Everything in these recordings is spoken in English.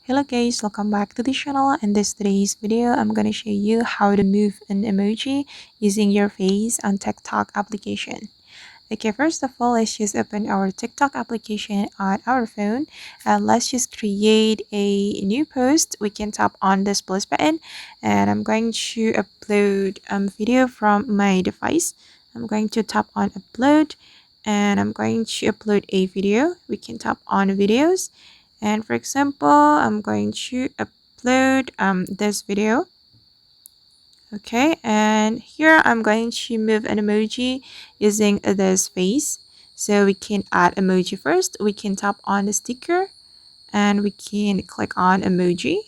Hello guys, welcome back to the channel. In today's video, I'm gonna show you how to move an emoji using your face on TikTok application. Okay, first of all, let's just open our TikTok application on our phone and let's just create a new post. We can tap on this plus button and I'm going to upload video from my device. I'm going to tap on upload and I'm going to upload a video. We can tap on videos, and for example, I'm going to upload this video. Okay, and here I'm going to move an emoji using this face. So we can add emoji first. We can tap on the sticker and we can click on emoji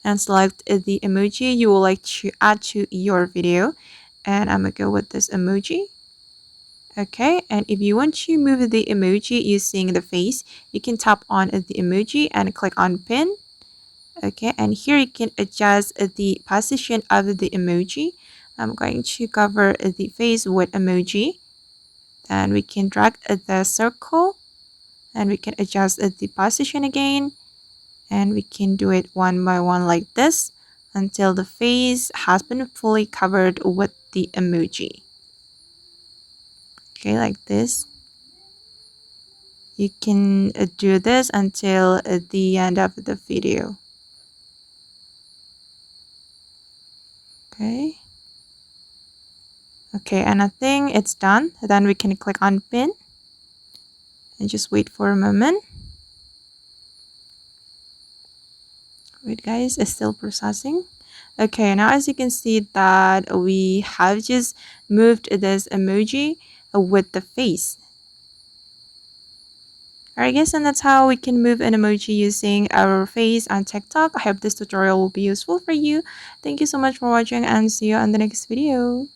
and select the emoji you would like to add to your video. And I'm gonna go with this emoji. Okay, and if you want to move the emoji using the face, you can tap on the emoji and click on pin. Okay, and here you can adjust the position of the emoji. I'm going to cover the face with emoji. Then we can drag the circle and we can adjust the position again, and we can do it one by one like this until the face has been fully covered with the emoji. Okay, like this. You can do this until the end of the video. Okay. Okay, and I think it's done. Then we can click on pin and just wait for a moment. Wait guys, it's still processing. Okay, now as you can see that we have just moved this emoji with the face. Alright guys, and that's how we can move an emoji using our face on TikTok. I hope this tutorial will be useful for you. Thank you so much for watching and see you on the next video.